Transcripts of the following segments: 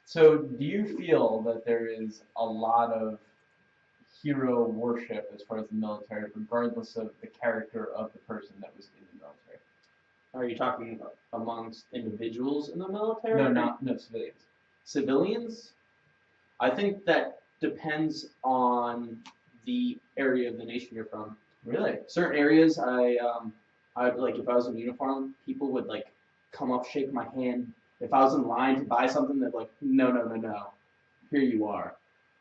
So do you feel that there is a lot of hero worship as far as the military, regardless of the character of the person that was in the military? Are you talking amongst individuals in the military? No, civilians. Civilians? I think that depends on the area of the nation you're from. Really? Certain areas, I'd like if I was in uniform, people would like come up, shake my hand. If I was in line to buy something, they'd like, no, here you are.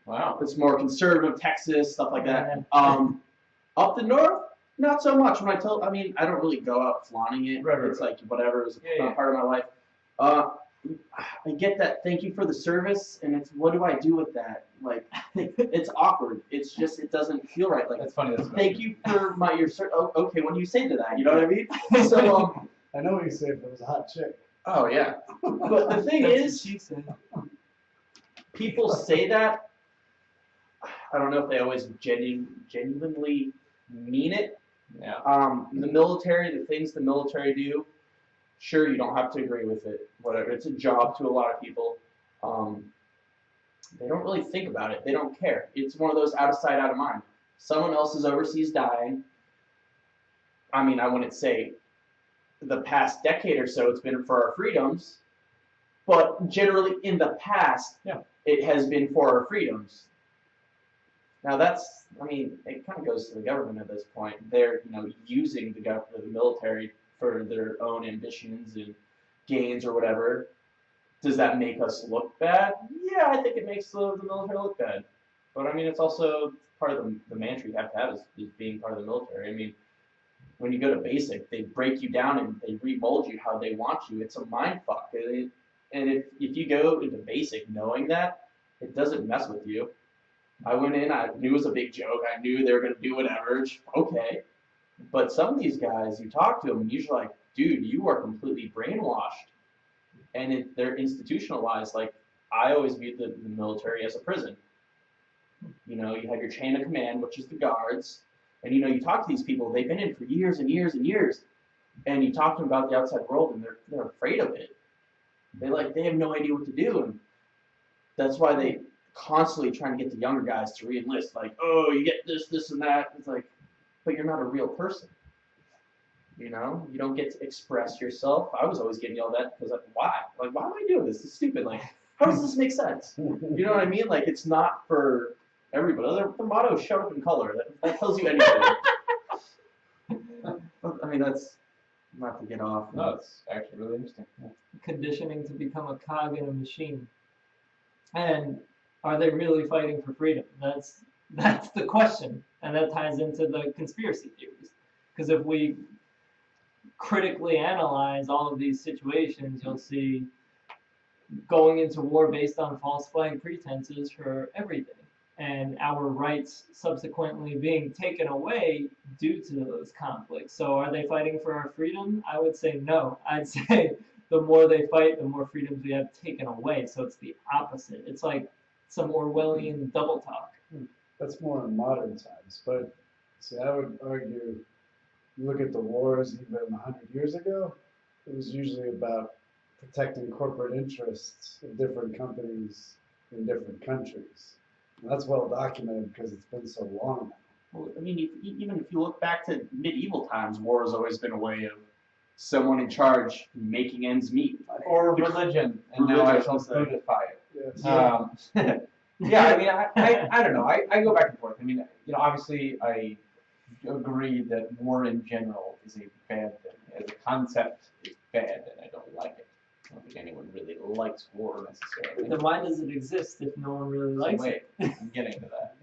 Wow. It's more conservative, Texas, stuff like that. Up the north, not so much. I don't really go out flaunting it. Right. It's like whatever is not part of my life. I get that. Thank you for the service, and it's what do I do with that? Like, it's awkward. It's just it doesn't feel right. Like that's funny. Thank you for your service. Oh, okay, what do you say to that? You know what I mean? So I know what you say if it was a hot chick. Oh yeah, but the thing is, people say that. I don't know if they always genuinely mean it. Yeah. The military, the things the military do, sure, you don't have to agree with it. Whatever, it's a job to a lot of people. They don't really think about it. They don't care. It's one of those out of sight, out of mind. Someone else is overseas dying. I mean, I wouldn't say the past decade or so it's been for our freedoms, but generally in the past, it has been for our freedoms. Now it kind of goes to the government at this point. They're, using the military for their own ambitions and gains or whatever. Does that make us look bad? Yeah, I think it makes the military look bad. But it's also part of the mantra you have to have is being part of the military. When you go to basic, they break you down and they remold you how they want you. It's a mind fuck. And if you go into basic knowing that, it doesn't mess with you. I went in, I knew it was a big joke. I knew they were going to do whatever. Okay. But some of these guys, you talk to them, and you're like, dude, you are completely brainwashed. And they're institutionalized. Like, I always viewed the military as a prison. You have your chain of command, which is the guards. And, you talk to these people, they've been in for years and years and years. And you talk to them about the outside world, and they're afraid of it. They have no idea what to do. And that's why they constantly trying to get the younger guys to re-enlist. Like, oh, you get this, and that. It's like, but you're not a real person. You don't get to express yourself. I was always getting yelled at because, why? Like, why am I doing this? It's stupid. Like, how does this make sense? You know what I mean? Like, it's not for everybody. The motto is shut up in color. That tells you anything. That's not to get off. No, it's actually really interesting. Yeah. Conditioning to become a cog in a machine. And are they really fighting for freedom? That's the question. And that ties into the conspiracy theories. Because if we critically analyze all of these situations, you'll see going into war based on falsifying pretenses for everything. And our rights subsequently being taken away due to those conflicts. So are they fighting for our freedom? I would say no. I'd say the more they fight, the more freedoms we have taken away. So it's the opposite. It's like some Orwellian double talk. That's more in modern times. But see, I would argue, you look at the wars even 100 years ago, it was usually about protecting corporate interests of different companies in different countries. And that's well documented because it's been so long now. Well, even if you look back to medieval times, war has always been a way of someone in charge making ends meet. Or religion, and now I shall codify it. Yes. I don't know. I go back and forth. Obviously, I agree that war in general is a bad thing. As a concept, it's bad, and I don't like it. I don't think anyone really likes war necessarily. Then why does it exist if no one really likes it? it? I'm getting to that.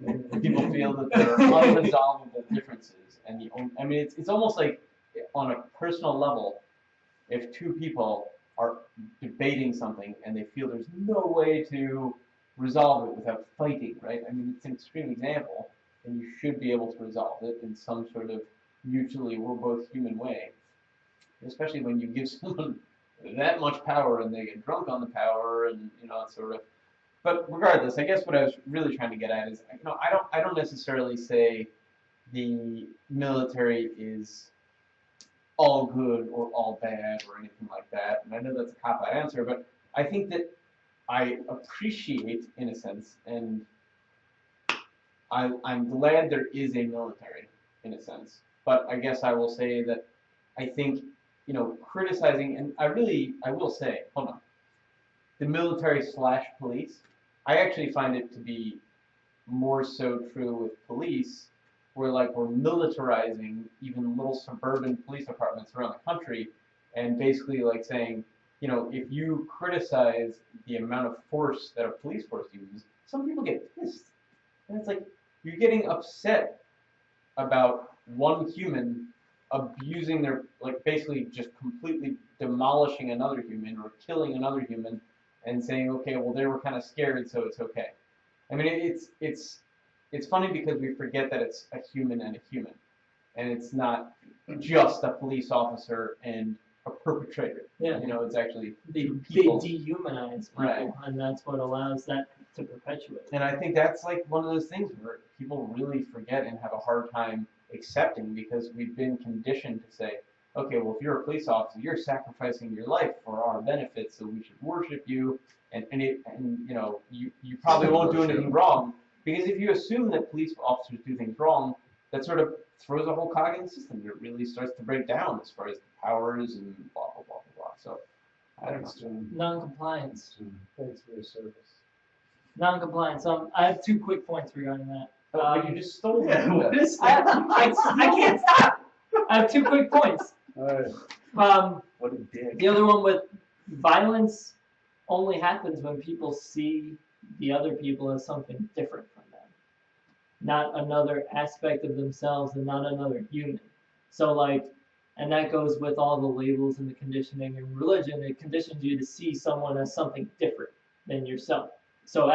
People feel that there are unresolvable differences, and it's almost like on a personal level, if two people are debating something and they feel there's no way to resolve it without fighting, right? It's an extreme example, and you should be able to resolve it in some sort of mutually we're both human way. Especially when you give someone that much power and they get drunk on the power, and it's sort of. But regardless, I guess what I was really trying to get at is, I don't necessarily say the military is all good or all bad or anything like that. And I know that's a cop-out answer, but I think that I appreciate, in a sense, and I'm glad there is a military, in a sense. But I guess I will say that I think, criticizing, and I will say, hold on, the military / police, I actually find it to be more so true with police, where like we're militarizing even little suburban police departments around the country, and basically like saying, if you criticize the amount of force that a police force uses, some people get pissed. And it's like, you're getting upset about one human abusing their, like basically just completely demolishing another human or killing another human and saying, okay, well they were kind of scared, so it's okay. I mean, it's funny because we forget that it's a human and a human. And it's not just a police officer and a perpetrator. Yeah. It's actually They people. dehumanize people, Right. and that's what allows that to perpetuate. And I think that's like one of those things where people really forget and have a hard time accepting because we've been conditioned to say, okay, well, if you're a police officer, you're sacrificing your life for our benefit, so we should worship you, and you probably won't do anything wrong. Because if you assume that police officers do things wrong, that sort of throws a whole cog in the system. It really starts to break down as far as the powers and blah, blah, blah, blah, blah. So, I don't know. Thanks, John. Non-compliance. Thanks for your service. Non-compliance. I have 2 quick points regarding that. But you just stole Yeah, it. what is I that? can't stop. I have 2 quick points. All right. What a dick. The other one with violence only happens when people see the other people as something different from them, not another aspect of themselves and not another human. So and that goes with all the labels and the conditioning in religion. It conditions you to see someone as something different than yourself. So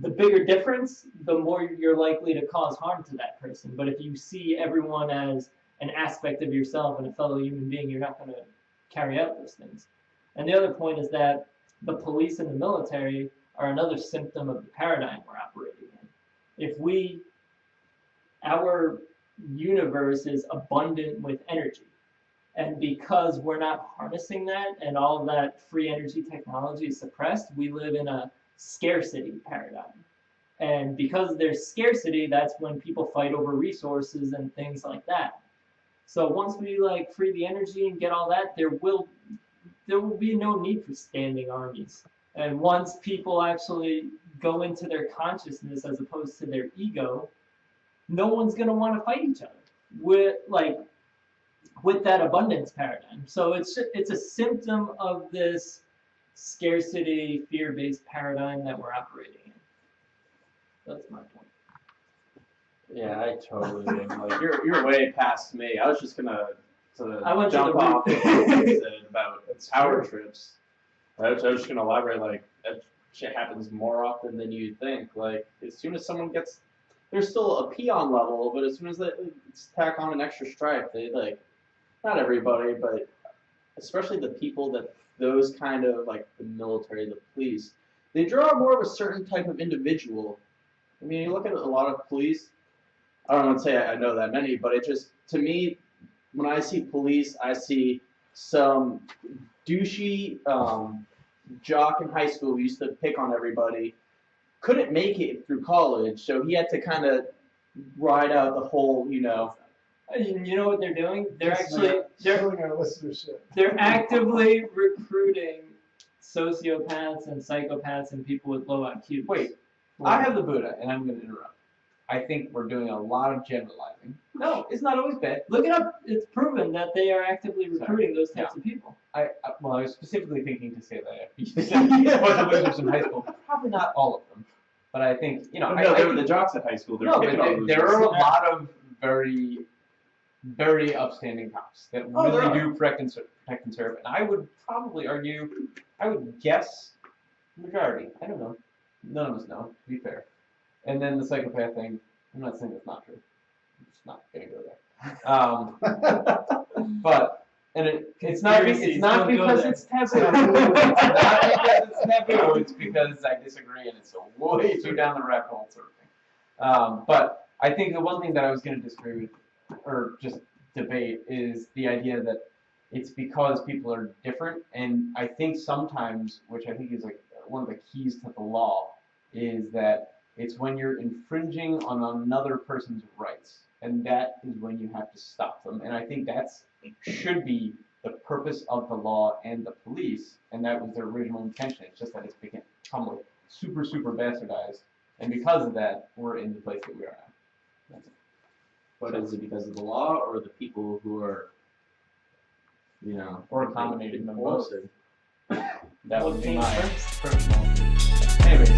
the bigger difference, the more you're likely to cause harm to that person. But if you see everyone as an aspect of yourself and a fellow human being, you're not going to carry out those things. And the other point is that the police and the military are another symptom of the paradigm we're operating in. If our universe is abundant with energy, and because we're not harnessing that and all of that free energy technology is suppressed, we live in a scarcity paradigm. And because there's scarcity, that's when people fight over resources and things like that. So once we free the energy and get all that, there will be no need for standing armies. And once people actually go into their consciousness as opposed to their ego, no one's going to want to fight each other with that abundance paradigm. So it's a symptom of this scarcity, fear-based paradigm that we're operating in. That's my point. Yeah, I totally am. Like you're way past me. I was just gonna I went to jump the off root. what you said about That's power true. trips. I was just gonna elaborate. Like that shit happens more often than you think. Like as soon as someone gets, there's still a peon level, but as soon as they tack on an extra stripe, they not everybody, but especially the people that those kind of the military, the police, they draw more of a certain type of individual. I mean, you look at a lot of police. I don't want to say I know that many, but it just, to me, when I see police, I see some douchey jock in high school who used to pick on everybody, couldn't make it through college, so he had to kind of ride out the whole, You know what they're doing? They're Killing our listenership. they're actively recruiting sociopaths and psychopaths and people with low IQs. Wait, I have the Buddha, and I'm going to interrupt. I think we're doing a lot of generalizing. No, It's not always bad. look it up. It's proven that they are actively recruiting those types of people. I was specifically thinking to say that you said a bunch of losers in high school. Probably not all of them, but I think no, they were the jocks at high school. They were No, picking but on there are a losers. lot of very, very upstanding cops that Oh, there really are. do protect and serve. And I would probably argue, I would guess, majority. I don't know. None of us know, to be fair. And then the psychopath thing, I'm not saying that's not true. I'm just not going to go there. But, and it's not because it's taboo. It's not because it's taboo. It's because I disagree and it's way too down the rabbit hole sort of thing. But I think the one thing that I was going to disagree with, or just debate, is the idea that it's because people are different, and I think sometimes, which I think is like one of the keys to the law, is that it's when you're infringing on another person's rights, and that is when you have to stop them. And I think that's should be the purpose of the law and the police, and that was their original intention. It's just that it's become like super, super bastardized, and because of that, we're in the place that we are now. But is it because of the law or the people who are, Or a combination of both. enforcing? That would be Came my first. personal. Anyways,